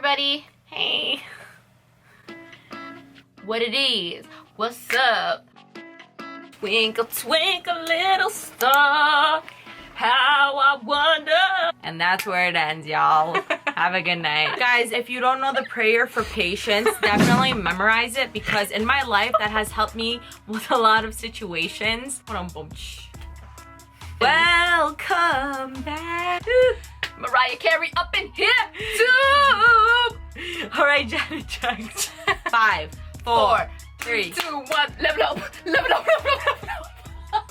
everybody. Hey. What it is? What's up? Twinkle, twinkle, little star, how I wonder. And that's where it ends, y'all. Have a good night. Guys, if you don't know the prayer for patience, definitely memorize it, because in my life that has helped me with a lot of situations. Welcome back. Mariah Carey up in here too. All right, Janet Jackson. 5, 4, 3, 2, 1. Level up, level up, level up, level up.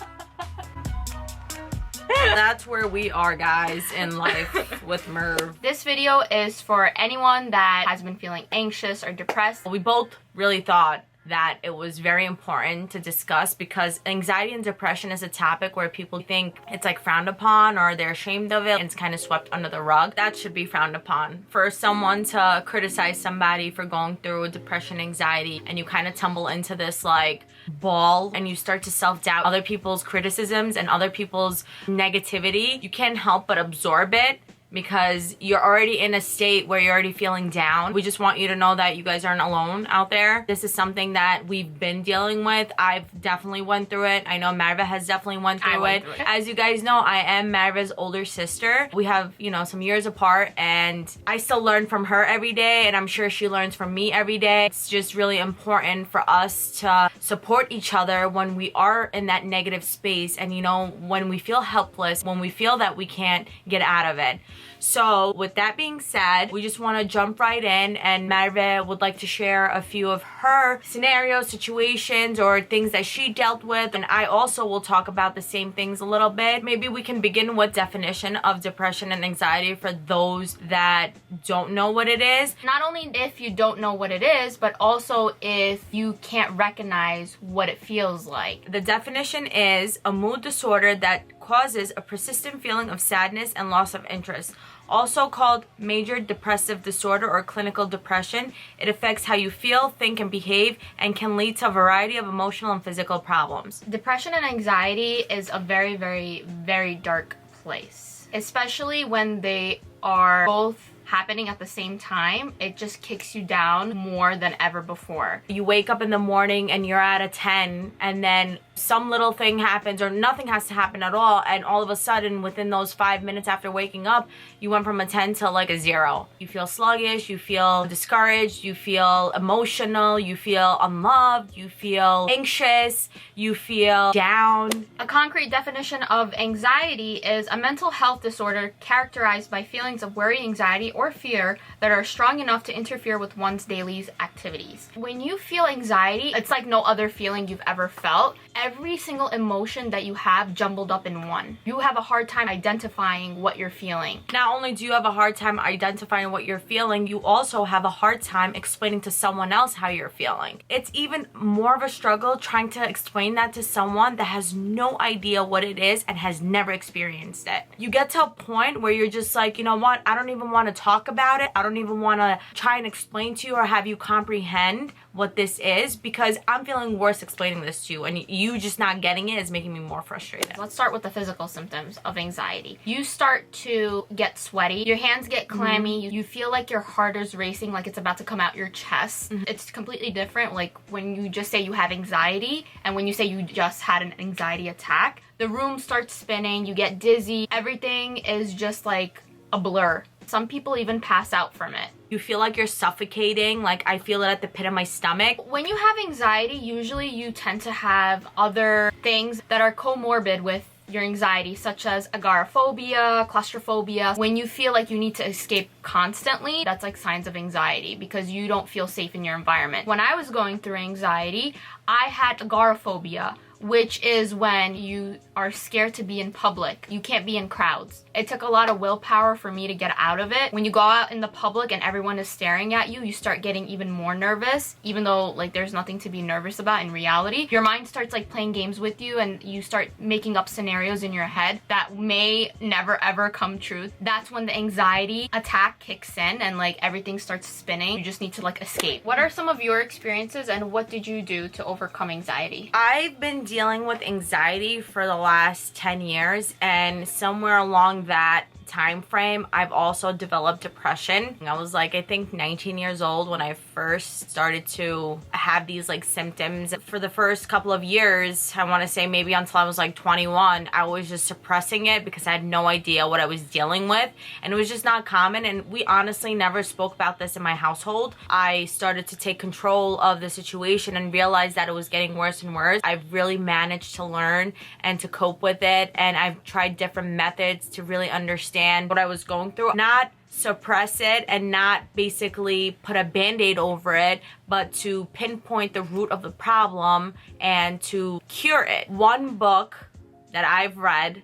That's where we are, guys, in life with Merv. This video is for anyone that has been feeling anxious or depressed. We both really thought that it was very important to discuss, because anxiety and depression is a topic where people think it's like frowned upon or they're ashamed of it and it's kind of swept under the rug. That should be frowned upon. For someone to criticize somebody for going through depression, anxiety, and you kind of tumble into this like ball and you start to self-doubt other people's criticisms and other people's negativity, you can't help but absorb it, because you're already in a state where you're already feeling down. We just want you to know that you guys aren't alone out there. This is something that we've been dealing with. I've definitely went through it. I know Marva has definitely went through it. As you guys know, I am Marva's older sister. We have, you know, some years apart, and I still learn from her every day, and I'm sure she learns from me every day. It's just really important for us to support each other when we are in that negative space, and you know, when we feel helpless, when we feel that we can't get out of it. So with that being said, we just want to jump right in, and Marve would like to share a few of her scenarios, situations, or things that she dealt with, and I also will talk about the same things a little bit. Maybe we can begin with definition of depression and anxiety for those that don't know what it is. Not only if you don't know what it is, but also if you can't recognize what it feels like. The definition is a mood disorder that causes a persistent feeling of sadness and loss of interest. Also called major depressive disorder or clinical depression, it affects how you feel, think, and behave, and can lead to a variety of emotional and physical problems. Depression and anxiety is a very, very, very dark place, especially when they are both happening at the same time. It just kicks you down more than ever before. You wake up in the morning and you're at a 10, and then some little thing happens, or nothing has to happen at all, and all of a sudden within those 5 minutes after waking up, you went from a 10 to like a 0. You feel sluggish, you feel discouraged, you feel emotional, you feel unloved, you feel anxious, you feel down. A concrete definition of anxiety is a mental health disorder characterized by feelings of worry, anxiety, or fear that are strong enough to interfere with one's daily activities. When you feel anxiety, it's like no other feeling you've ever felt. Every single emotion that you have jumbled up in one. You have a hard time identifying what you're feeling. Not only do you have a hard time identifying what you're feeling, you also have a hard time explaining to someone else how you're feeling. It's even more of a struggle trying to explain that to someone that has no idea what it is and has never experienced it. You get to a point where you're just like, you know what, I don't even want to talk about it. I don't even want to try and explain to you or have you comprehend what this is, because I'm feeling worse explaining this to you, and you just not getting it is making me more frustrated. Let's start with the physical symptoms of anxiety. You start to get sweaty, your hands get clammy, you feel like your heart is racing, like it's about to come out your chest. It's completely different, like when you just say you have anxiety and when you say you just had an anxiety attack. The room starts spinning, you get dizzy, everything is just like a blur. Some people even pass out from it. You feel like you're suffocating, like I feel it at the pit of my stomach. When you have anxiety, usually you tend to have other things that are comorbid with your anxiety, such as agoraphobia, claustrophobia. When you feel like you need to escape constantly, that's like signs of anxiety, because you don't feel safe in your environment. When I was going through anxiety, I had agoraphobia, which is when you are scared to be in public. You can't be in crowds. It took a lot of willpower for me to get out of it. When you go out in the public and everyone is staring at you, you start getting even more nervous, even though like there's nothing to be nervous about in reality. Your mind starts like playing games with you, and you start making up scenarios in your head that may never ever come true. That's when the anxiety attack kicks in and like everything starts spinning. You just need to like escape. What are some of your experiences, and what did you do to overcome anxiety? I've been dealing with anxiety for the last 10 years, and somewhere along that time frame, I've also developed depression. I was like, I think 19 years old when I first started to have these like symptoms. For the first couple of years, I want to say maybe until I was like 21, I was just suppressing it because I had no idea what I was dealing with, and it was just not common, and we honestly never spoke about this in my household. I started to take control of the situation and realized that it was getting worse and worse. I've really managed to learn and to cope with it, and I've tried different methods to really understand what I was going through. Not suppress it and not basically put a band-aid over it, but to pinpoint the root of the problem and to cure it. One book that I've read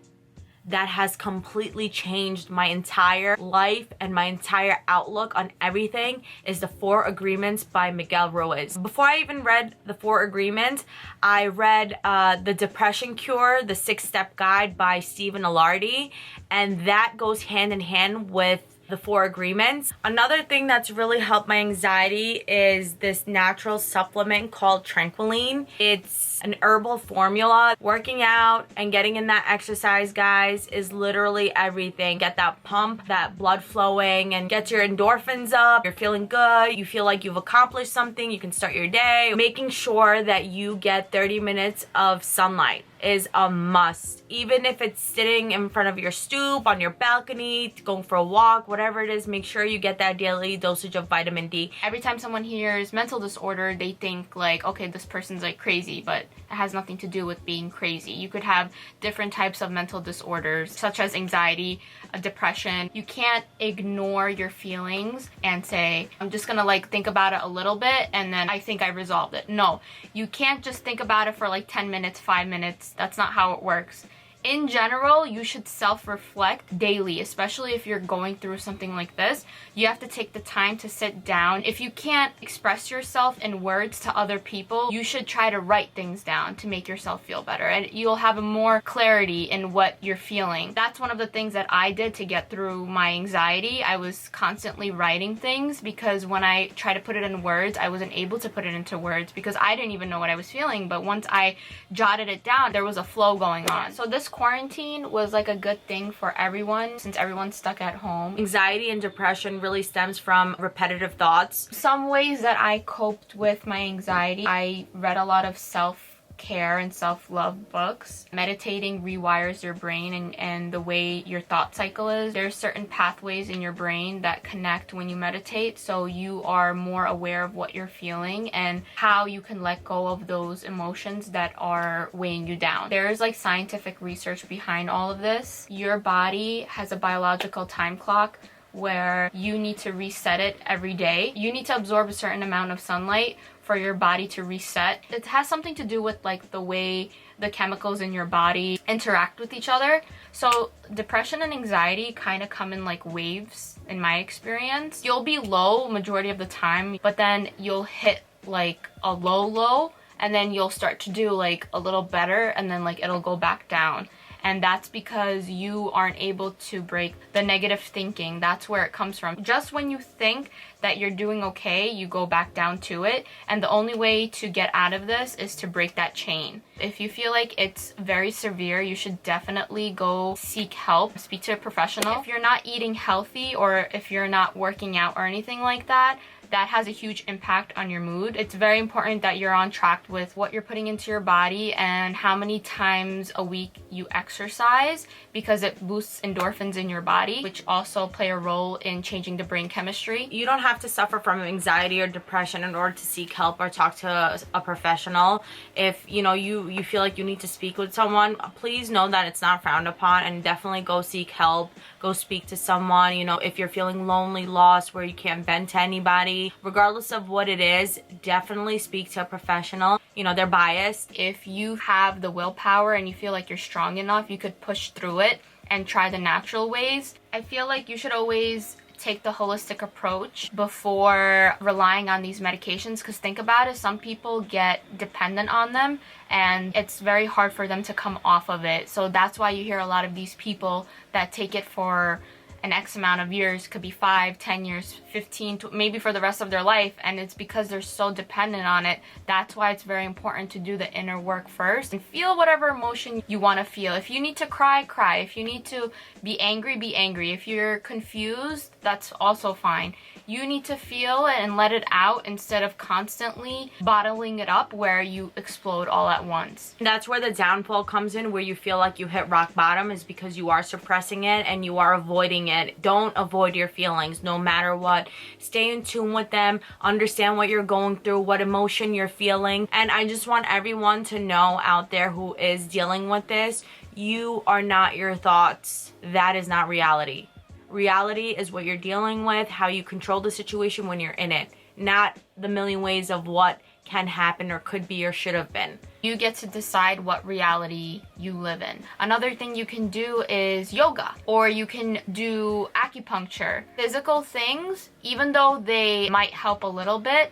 that has completely changed my entire life and my entire outlook on everything is The 4 Agreements by Miguel Ruiz. Before I even read The 4 Agreements, I read The Depression Cure, The 6-Step Guide by Stephen Alardi, and that goes hand in hand with The 4 Agreements. Another thing that's really helped my anxiety is this natural supplement called Tranquiline. It's an herbal formula. Working out and getting in that exercise, guys, is literally everything. Get that pump, that blood flowing, and get your endorphins up. You're feeling good. You feel like you've accomplished something. You can start your day. Making sure that you get 30 minutes of sunlight is a must. Even if it's sitting in front of your stoop, on your balcony, going for a walk, whatever it is, make sure you get that daily dosage of vitamin D. Every time someone hears mental disorder, they think like, okay, this person's like crazy, but it has nothing to do with being crazy. You could have different types of mental disorders, such as anxiety, depression. You can't ignore your feelings and say, I'm just gonna like think about it a little bit and then I think I resolved it. No, you can't just think about it for like 10 minutes, 5 minutes. That's not how it works. In general, you should self-reflect daily, especially if you're going through something like this. You have to take the time to sit down. If you can't express yourself in words to other people, you should try to write things down to make yourself feel better, and you'll have more clarity in what you're feeling. That's one of the things that I did to get through my anxiety. I was constantly writing things because when I tried to put it in words, I wasn't able to put it into words because I didn't even know what I was feeling. But once I jotted it down, there was a flow going on. So this quarantine was like a good thing for everyone since everyone's stuck at home. Anxiety and depression really stems from repetitive thoughts. Some ways that I coped with my anxiety, I read a lot of self-care and self-love books. Meditating rewires your brain and the way your thought cycle is. There's certain pathways in your brain that connect when you meditate, so you are more aware of what you're feeling and how you can let go of those emotions that are weighing you down. There's like scientific research behind all of this. Your body has a biological time clock where you need to reset it every day. You need to absorb a certain amount of sunlight for your body to reset. It has something to do with like the way the chemicals in your body interact with each other. So depression and anxiety kind of come in like waves in my experience. You'll be low majority of the time, but then you'll hit like a low and then you'll start to do like a little better and then like it'll go back down. And that's because you aren't able to break the negative thinking. That's where it comes from. Just when you think that you're doing okay, you go back down to it. And the only way to get out of this is to break that chain. If you feel like it's very severe, you should definitely go seek help. Speak to a professional. If you're not eating healthy or if you're not working out or anything like that, that has a huge impact on your mood. It's very important that you're on track with what you're putting into your body and how many times a week you exercise, because it boosts endorphins in your body, which also play a role in changing the brain chemistry. You don't have to suffer from anxiety or depression in order to seek help or talk to a professional. If you feel like you need to speak with someone, please know that it's not frowned upon, and definitely go seek help. Go speak to someone. If you're feeling lonely, lost, where you can't vent to anybody, regardless of what it is, definitely speak to a professional. They're biased. If you have the willpower and you feel like you're strong enough, you could push through it and try the natural ways. I feel like you should always take the holistic approach before relying on these medications, because think about it, some people get dependent on them and it's very hard for them to come off of it. So that's why you hear a lot of these people that take it for an X amount of years, could be 5, 10 years, 15, maybe for the rest of their life, and it's because they're so dependent on it. That's why it's very important to do the inner work first and feel whatever emotion you want to feel. If you need to cry, cry. If you need to be angry, be angry. If you're confused, that's also fine. You need to feel it and let it out instead of constantly bottling it up where you explode all at once. That's where the downfall comes in, where you feel like you hit rock bottom, is because you are suppressing it and you are avoiding it. Don't avoid your feelings no matter what. Stay in tune with them. Understand what you're going through, what emotion you're feeling. And I just want everyone to know out there who is dealing with this, you are not your thoughts. That is not reality. Reality is what you're dealing with, how you control the situation when you're in it, not the million ways of what can happen or could be or should have been. You get to decide what reality you live in. Another thing you can do is yoga, or you can do acupuncture. Physical things, even though they might help a little bit,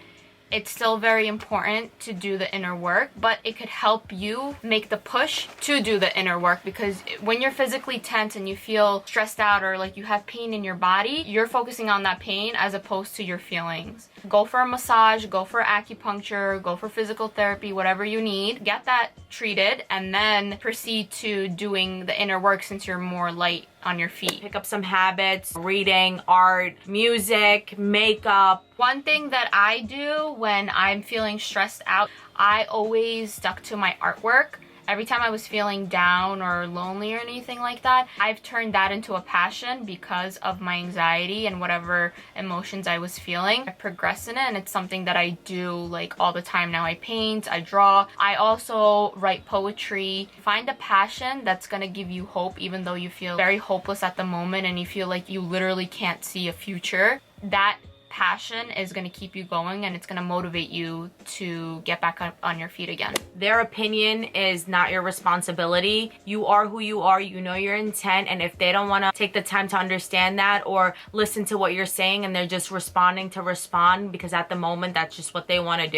it's still very important to do the inner work, but it could help you make the push to do the inner work, because when you're physically tense and you feel stressed out or like you have pain in your body, you're focusing on that pain as opposed to your feelings. Go for a massage, go for acupuncture, go for physical therapy, whatever you need. Get that treated and then proceed to doing the inner work since you're more light on your feet. Pick up some habits, reading, art, music, makeup. One thing that I do when I'm feeling stressed out, I always stuck to my artwork. Every time I was feeling down or lonely or anything like that, I've turned that into a passion because of my anxiety and whatever emotions I was feeling. I progressed in it, and it's something that I do like all the time now. I paint, I draw. I also write poetry. Find a passion that's gonna give you hope even though you feel very hopeless at the moment and you feel like you literally can't see a future. That passion is going to keep you going, and it's going to motivate you to get back up on your feet again. Their opinion is not your responsibility. You are who you are. You know your intent, and if they don't want to take the time to understand that or listen to what you're saying and they're just responding to respond because at the moment that's just what they want to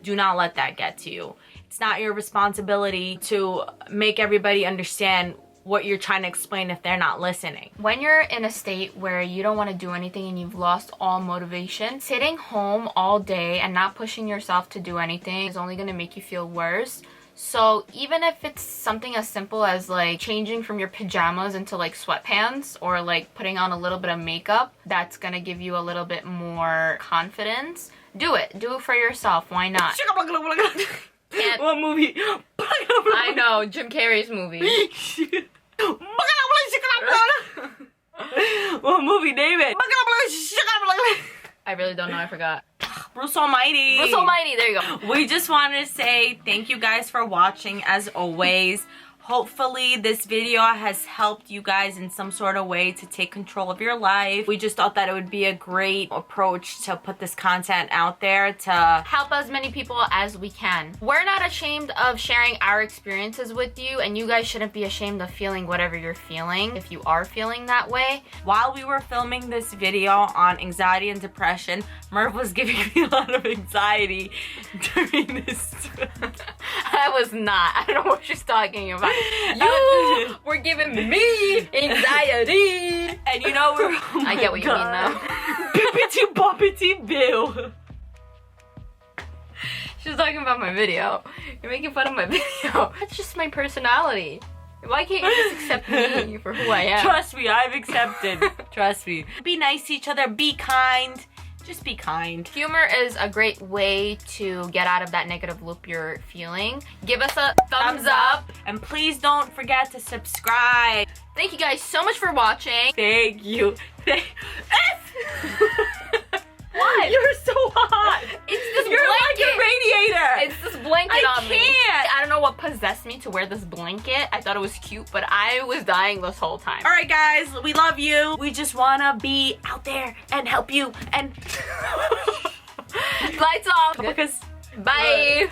do not let that get to you. It's not your responsibility to make everybody understand what you're trying to explain if they're not listening. When you're in a state where you don't want to do anything and you've lost all motivation, sitting home all day and not pushing yourself to do anything is only going to make you feel worse. So even if it's something as simple as like changing from your pajamas into like sweatpants, or like putting on a little bit of makeup, that's going to give you a little bit more confidence. Do it. Do it for yourself. Why not? What movie? I know, Jim Carrey's movie. What movie, David? I really don't know, I forgot. Bruce Almighty. Bruce Almighty, there you go. We just wanted to say thank you guys for watching as always. Hopefully this video has helped you guys in some sort of way to take control of your life. We just thought that it would be a great approach to put this content out there to help as many people as we can. We're not ashamed of sharing our experiences with you, and you guys shouldn't be ashamed of feeling whatever you're feeling if you are feeling that way. While we were filming this video on anxiety and depression, Merv was giving me a lot of anxiety during this. I was not. I don't know what she's talking about. You were giving me anxiety. And you know we're... Oh I get what you mean now. Bippity boppity bill. She was talking about my video. You're making fun of my video. That's just my personality. Why can't you just accept me for who I am? Trust me, I've accepted. Trust me. Be nice to each other. Be kind. Just be kind. Humor is a great way to get out of that negative loop you're feeling. Give us a thumbs up. And please don't forget to subscribe. Thank you guys so much for watching. Thank you. What? You're so hot. It's this You're blanket. like a radiator. It's this blanket on me. I can't. I don't know what possessed me to wear this blanket. I thought it was cute, but I was dying this whole time. All right, guys, we love you. We just want to be out there and help you. And lights off. because Bye.